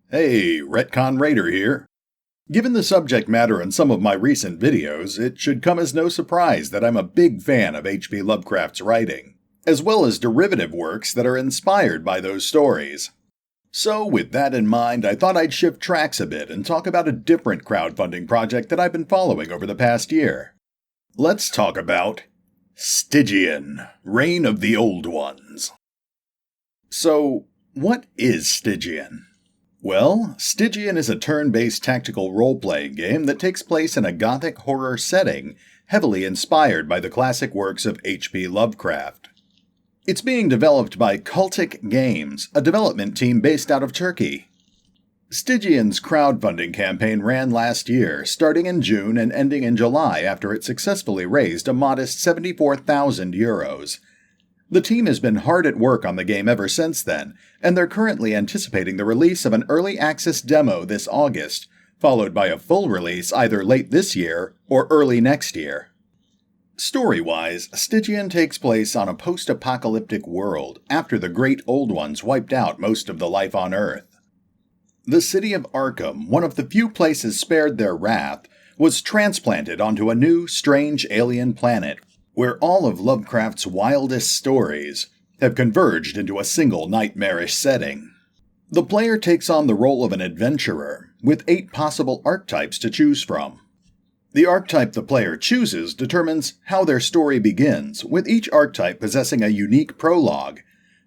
Hey, RetconRaider here. Given the subject matter in some of my recent videos, it should come as no surprise that I'm a big fan of H.P. Lovecraft's writing, as well as derivative works that are inspired by those stories. So, with that in mind, I thought I'd shift tracks a bit and talk about a different crowdfunding project that I've been following over the past year. Let's talk about Stygian, Reign of the Old Ones. So, what is Stygian? Well, Stygian is a turn-based tactical role-playing game that takes place in a gothic horror setting, heavily inspired by the classic works of H.P. Lovecraft. It's being developed by Cultic Games, a development team based out of Turkey. Stygian's crowdfunding campaign ran last year, starting in June and ending in July after it successfully raised a modest €74,000. The team has been hard at work on the game ever since then, and they're currently anticipating the release of an early access demo this August, followed by a full release either late this year or early next year. Story-wise, Stygian takes place on a post-apocalyptic world after the Great Old Ones wiped out most of the life on Earth. The city of Arkham, one of the few places spared their wrath, was transplanted onto a new, strange alien planet where all of Lovecraft's wildest stories have converged into a single nightmarish setting. The player takes on the role of an adventurer, with 8 possible archetypes to choose from. The archetype the player chooses determines how their story begins, with each archetype possessing a unique prologue,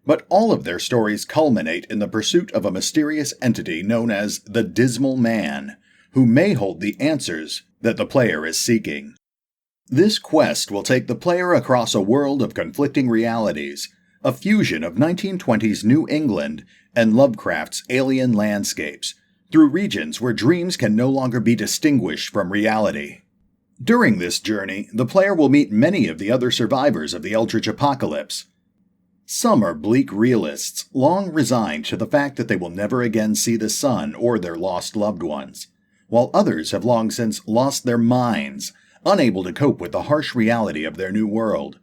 but all of their stories culminate in the pursuit of a mysterious entity known as the Dismal Man, who may hold the answers that the player is seeking. This quest will take the player across a world of conflicting realities, a fusion of 1920s New England and Lovecraft's alien landscapes, through regions where dreams can no longer be distinguished from reality. During this journey, the player will meet many of the other survivors of the Eldritch Apocalypse. Some are bleak realists, long resigned to the fact that they will never again see the sun or their lost loved ones, while others have long since lost their minds, unable to cope with the harsh reality of their new world.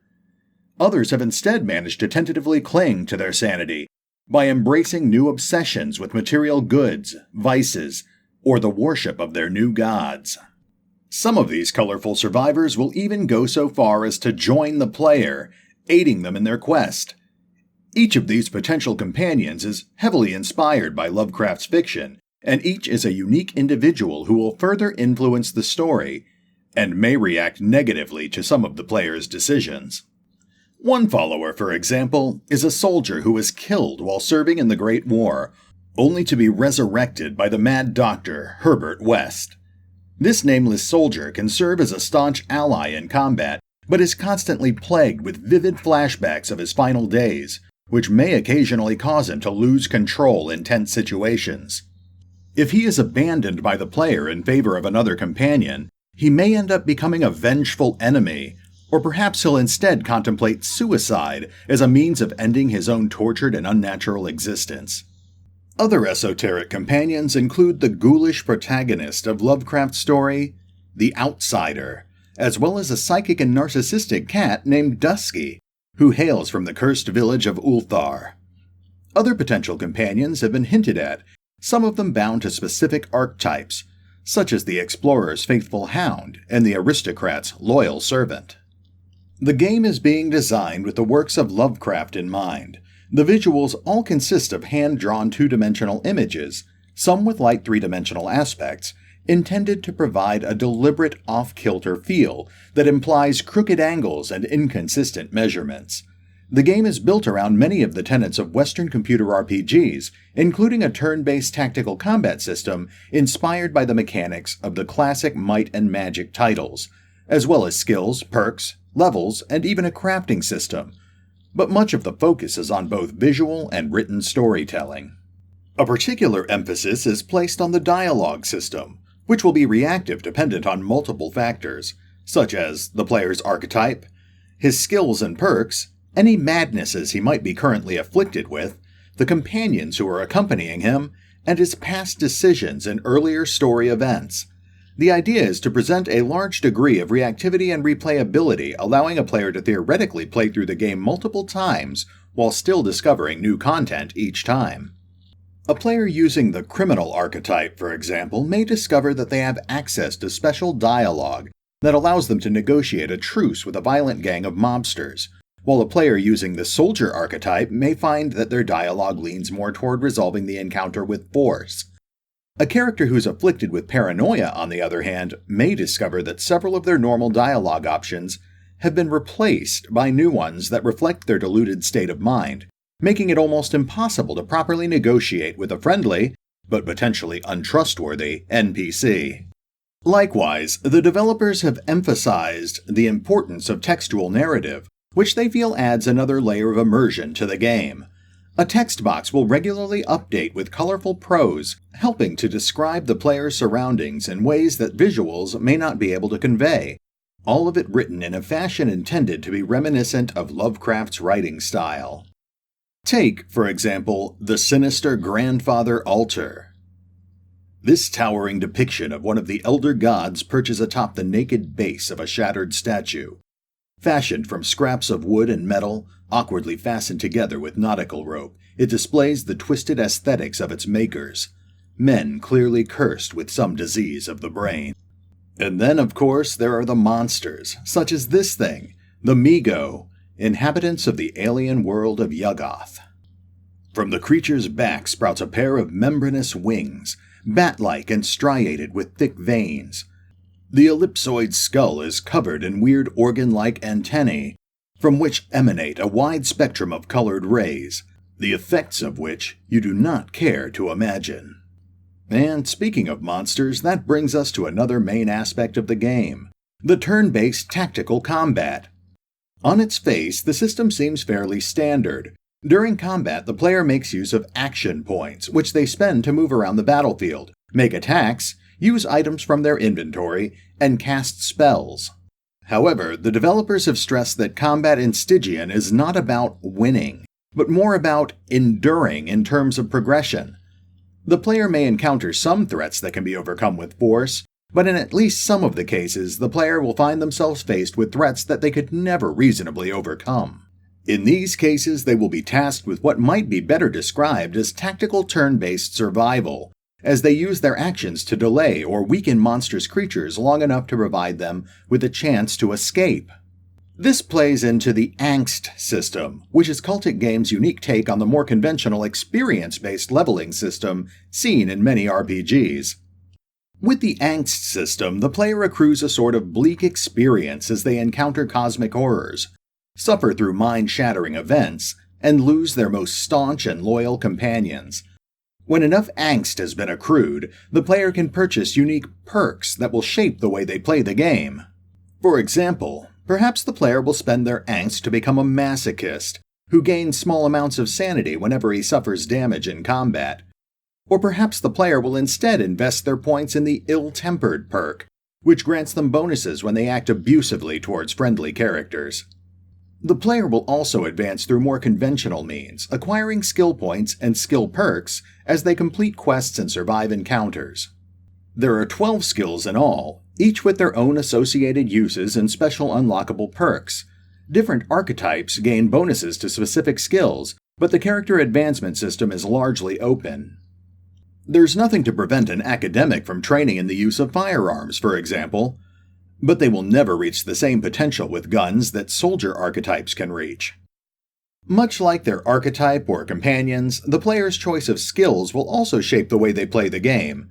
Others have instead managed to tentatively cling to their sanity by embracing new obsessions with material goods, vices, or the worship of their new gods. Some of these colorful survivors will even go so far as to join the player, aiding them in their quest. Each of these potential companions is heavily inspired by Lovecraft's fiction, and each is a unique individual who will further influence the story, and may react negatively to some of the player's decisions. One follower, for example, is a soldier who was killed while serving in the Great War, only to be resurrected by the Mad Doctor, Herbert West. This nameless soldier can serve as a staunch ally in combat, but is constantly plagued with vivid flashbacks of his final days, which may occasionally cause him to lose control in tense situations. If he is abandoned by the player in favor of another companion, he may end up becoming a vengeful enemy, or perhaps he'll instead contemplate suicide as a means of ending his own tortured and unnatural existence. Other esoteric companions include the ghoulish protagonist of Lovecraft's story, the Outsider, as well as a psychic and narcissistic cat named Dusky, who hails from the cursed village of Ulthar. Other potential companions have been hinted at, some of them bound to specific archetypes, such as the explorer's faithful hound and the aristocrat's loyal servant. The game is being designed with the works of Lovecraft in mind. The visuals all consist of hand-drawn 2-dimensional images, some with light 3-dimensional aspects, intended to provide a deliberate off-kilter feel that implies crooked angles and inconsistent measurements. The game is built around many of the tenets of Western computer RPGs, including a turn-based tactical combat system inspired by the mechanics of the classic Might and Magic titles, as well as skills, perks, levels, and even a crafting system. But much of the focus is on both visual and written storytelling. A particular emphasis is placed on the dialogue system, which will be reactive dependent on multiple factors, such as the player's archetype, his skills and perks, any madnesses he might be currently afflicted with, the companions who are accompanying him, and his past decisions in earlier story events. The idea is to present a large degree of reactivity and replayability, allowing a player to theoretically play through the game multiple times while still discovering new content each time. A player using the criminal archetype, for example, may discover that they have access to special dialogue that allows them to negotiate a truce with a violent gang of mobsters, while a player using the soldier archetype may find that their dialogue leans more toward resolving the encounter with force. A character who's afflicted with paranoia, on the other hand, may discover that several of their normal dialogue options have been replaced by new ones that reflect their deluded state of mind, making it almost impossible to properly negotiate with a friendly, but potentially untrustworthy, NPC. Likewise, the developers have emphasized the importance of textual narrative, which they feel adds another layer of immersion to the game. A text box will regularly update with colorful prose, helping to describe the player's surroundings in ways that visuals may not be able to convey, all of it written in a fashion intended to be reminiscent of Lovecraft's writing style. Take, for example, the Sinister Grandfather Altar. This towering depiction of one of the elder gods perches atop the naked base of a shattered statue. Fashioned from scraps of wood and metal, awkwardly fastened together with nautical rope, it displays the twisted aesthetics of its makers, men clearly cursed with some disease of the brain. And then, of course, there are the monsters, such as this thing, the Migo, inhabitants of the alien world of Yuggoth. From the creature's back sprouts a pair of membranous wings, bat-like and striated with thick veins. The ellipsoid skull is covered in weird organ-like antennae, from which emanate a wide spectrum of colored rays, the effects of which you do not care to imagine. And speaking of monsters, that brings us to another main aspect of the game, the turn-based tactical combat. On its face, the system seems fairly standard. During combat, the player makes use of action points, which they spend to move around the battlefield, make attacks, use items from their inventory, and cast spells. However, the developers have stressed that combat in Stygian is not about winning, but more about enduring in terms of progression. The player may encounter some threats that can be overcome with force, but in at least some of the cases, the player will find themselves faced with threats that they could never reasonably overcome. In these cases, they will be tasked with what might be better described as tactical turn-based survival, as they use their actions to delay or weaken monstrous creatures long enough to provide them with a chance to escape. This plays into the angst system, which is Cultic Games' unique take on the more conventional experience-based leveling system seen in many RPGs. With the angst system, the player accrues a sort of bleak experience as they encounter cosmic horrors, suffer through mind-shattering events, and lose their most staunch and loyal companions. When enough angst has been accrued, the player can purchase unique perks that will shape the way they play the game. For example, perhaps the player will spend their angst to become a masochist, who gains small amounts of sanity whenever he suffers damage in combat. Or perhaps the player will instead invest their points in the ill-tempered perk, which grants them bonuses when they act abusively towards friendly characters. The player will also advance through more conventional means, acquiring skill points and skill perks as they complete quests and survive encounters. There are 12 skills in all, each with their own associated uses and special unlockable perks. Different archetypes gain bonuses to specific skills, but the character advancement system is largely open. There's nothing to prevent an academic from training in the use of firearms, for example, but they will never reach the same potential with guns that soldier archetypes can reach. Much like their archetype or companions, the player's choice of skills will also shape the way they play the game.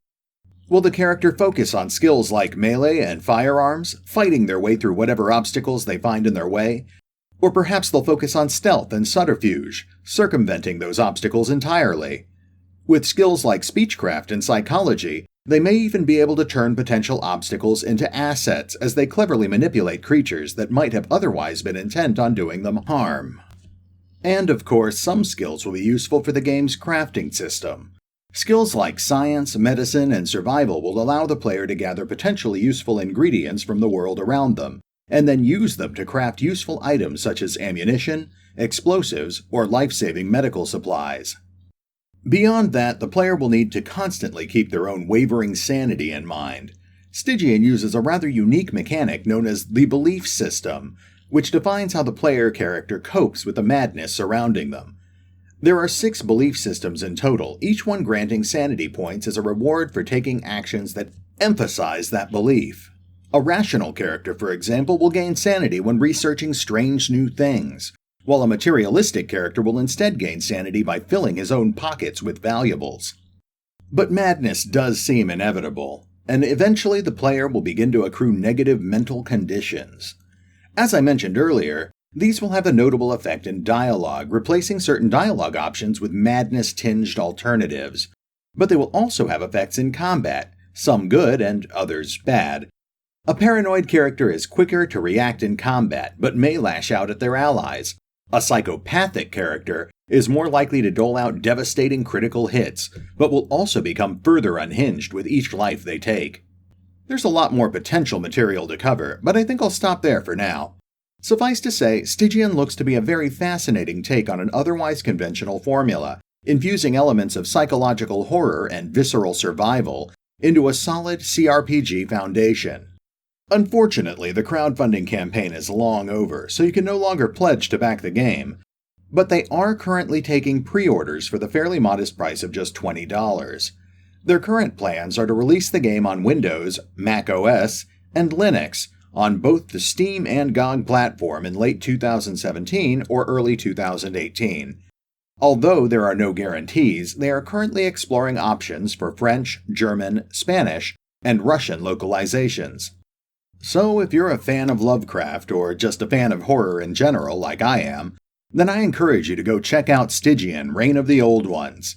Will the character focus on skills like melee and firearms, fighting their way through whatever obstacles they find in their way? Or perhaps they'll focus on stealth and subterfuge, circumventing those obstacles entirely. With skills like speechcraft and psychology, they may even be able to turn potential obstacles into assets as they cleverly manipulate creatures that might have otherwise been intent on doing them harm. And of course, some skills will be useful for the game's crafting system. Skills like science, medicine, and survival will allow the player to gather potentially useful ingredients from the world around them, and then use them to craft useful items such as ammunition, explosives, or life-saving medical supplies. Beyond that, the player will need to constantly keep their own wavering sanity in mind. Stygian uses a rather unique mechanic known as the belief system, which defines how the player character copes with the madness surrounding them. There are 6 belief systems in total, each one granting sanity points as a reward for taking actions that emphasize that belief. A rational character, for example, will gain sanity when researching strange new things, while a materialistic character will instead gain sanity by filling his own pockets with valuables. But madness does seem inevitable, and eventually the player will begin to accrue negative mental conditions. As I mentioned earlier, these will have a notable effect in dialogue, replacing certain dialogue options with madness-tinged alternatives. But they will also have effects in combat, some good and others bad. A paranoid character is quicker to react in combat, but may lash out at their allies. A psychopathic character is more likely to dole out devastating critical hits, but will also become further unhinged with each life they take. There's a lot more potential material to cover, but I think I'll stop there for now. Suffice to say, Stygian looks to be a very fascinating take on an otherwise conventional formula, infusing elements of psychological horror and visceral survival into a solid cRPG foundation. Unfortunately, the crowdfunding campaign is long over, so you can no longer pledge to back the game, but they are currently taking pre-orders for the fairly modest price of just $20. Their current plans are to release the game on Windows, Mac OS, and Linux on both the Steam and GOG platform in late 2017 or early 2018. Although there are no guarantees, they are currently exploring options for French, German, Spanish, and Russian localizations. So if you're a fan of Lovecraft or just a fan of horror in general like I am, then I encourage you to go check out Stygian, Reign of the Old Ones.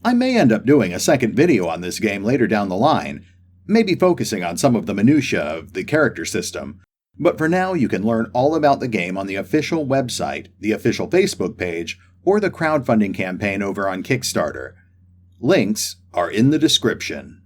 I may end up doing a second video on this game later down the line, maybe focusing on some of the minutiae of the character system, but for now you can learn all about the game on the official website, the official Facebook page, or the crowdfunding campaign over on Kickstarter. Links are in the description.